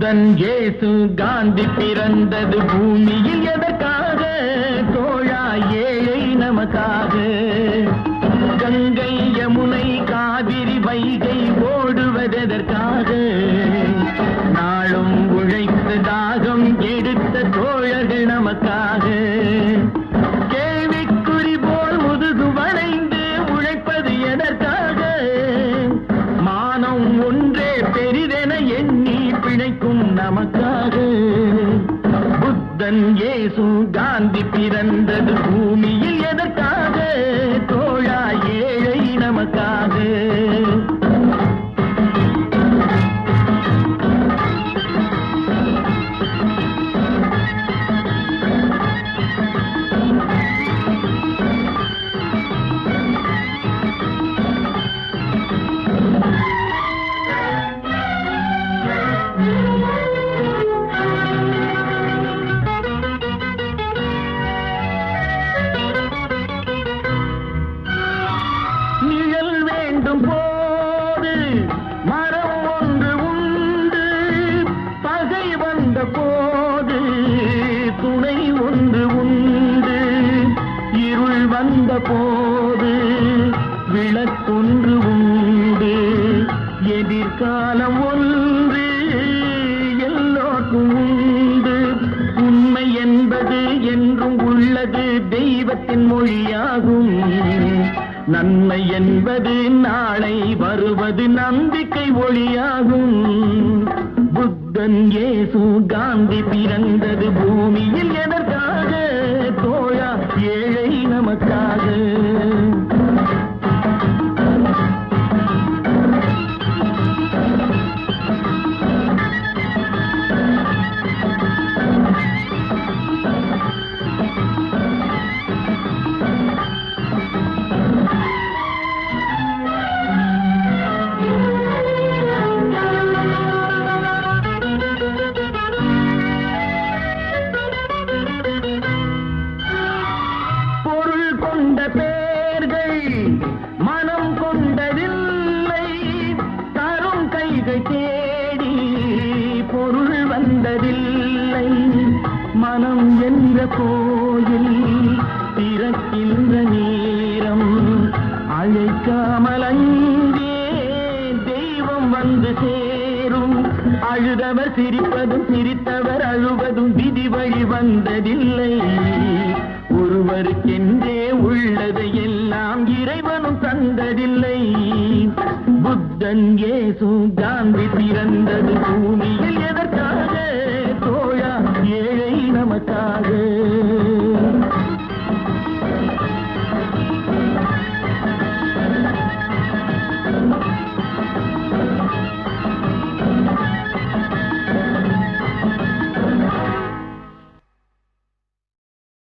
புத்தன் இயேசு காந்தி பிறந்தது பூமியில் எதற்காக? தோழா ஏழை நமக்காக. கங்கை யமுனை காவிரி வைகை ஓடுவதற்காக? நாளும் உழைத்து தாகம் எடுத்த தோழர்கள் நமக்காக. கேள்விக்குறி போல் முதுகு வளைந்து உழைப்பது எதற்காக? மானம் ஒன்றே பெரிதென எண்ணி பிழைக்கும் நமக்காக. புத்தன் இயேசு காந்தி பிறந்தது பூமியில் எதற்காக? தோழா ஏழை நமக்காக. போது மரம் ஒன்று உண்டு, பகை வந்த போது துணை ஒன்று உண்டு, இருள் வந்த போது விளக்கொன்று உண்டு, எதிர்காலம் ஒன்று எல்லோருக்கும் உண்டு. உண்மை என்பது என்றும் உள்ளது, தெய்வத்தின் மொழியாகும். நன்மை என்பது நாளை வருவது, நம்பிக்கை ஒளியாகும். புத்தன் இயேசு காந்தி பிறந்தது பூமியில் எதற்காக? தோழா ஏழை நமக்காக. பேர்கள் மனம் கொண்டதில்லை, தரும் கைகள் தேடி பொருள் வந்ததில்லை. மனம் என்ற கோயில் திறக்கின்ற நேரம், அழைக்காமல் அங்கே தெய்வம் வந்து சேரும். அழுதவர் சிரிப்பதும் சிரித்தவர் அழுவதும் விதி வழி வந்ததில்லை. ஒருவருக்கென்றே உள்ளதை எல்லாம் இறைவனும் தந்ததில்லை. புத்தன் இயேசு காந்தி பிறந்தது பூமி